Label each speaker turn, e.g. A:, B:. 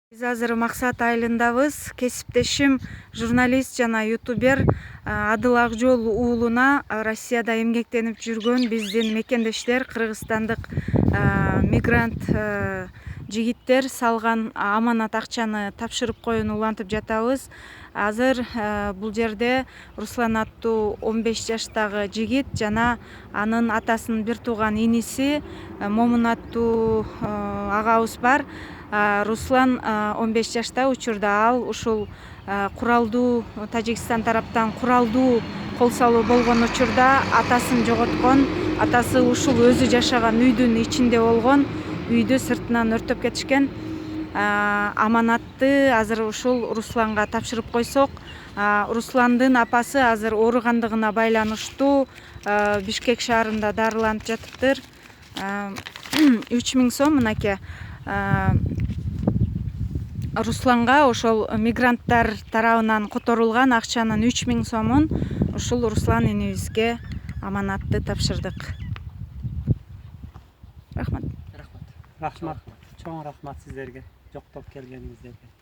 A: Биз азыр Максат айылындабыз. Кесиптешим журналист жана ютубер Адыл Акжол уулуна Россияда эмгектенип жүргөн биздин мекендештер, кыргызстандык мигрант жигиттер салган аманат акчаны тапшырып коюуну улантып жатабыз. Азыр бул жерде Руслан аттуу 15 жаштагы жигит жана анын атасынын бир тууган иниси Момун аттуу агабыз бар. Руслан 15 жашта, учурда ал ушул куралдуу Тажикстан тараптан куралдуу кол салуу болгон учурда атасын жоготкон. Атасы ушул өзү жашаган үйдүн ичинде болгон. Үйдү сыртынан өрттөп кетишкен. Аманатты азыр ушул Русланга тапшырып койсок, Русландын апасы азыр ооругандыгына байланыштуу Бишкек шаарында дарыланып жатыптыр. 3000 сом мынакей. Русланга ошол мигранттар тарабынан которулган акчанын 3000 сомун ушул Руслан инибизге аманатты тапшырдык. Рахмат.
B: Рахмат. Чоң рахмат сиздерге, жоктоп келгениңиздерге.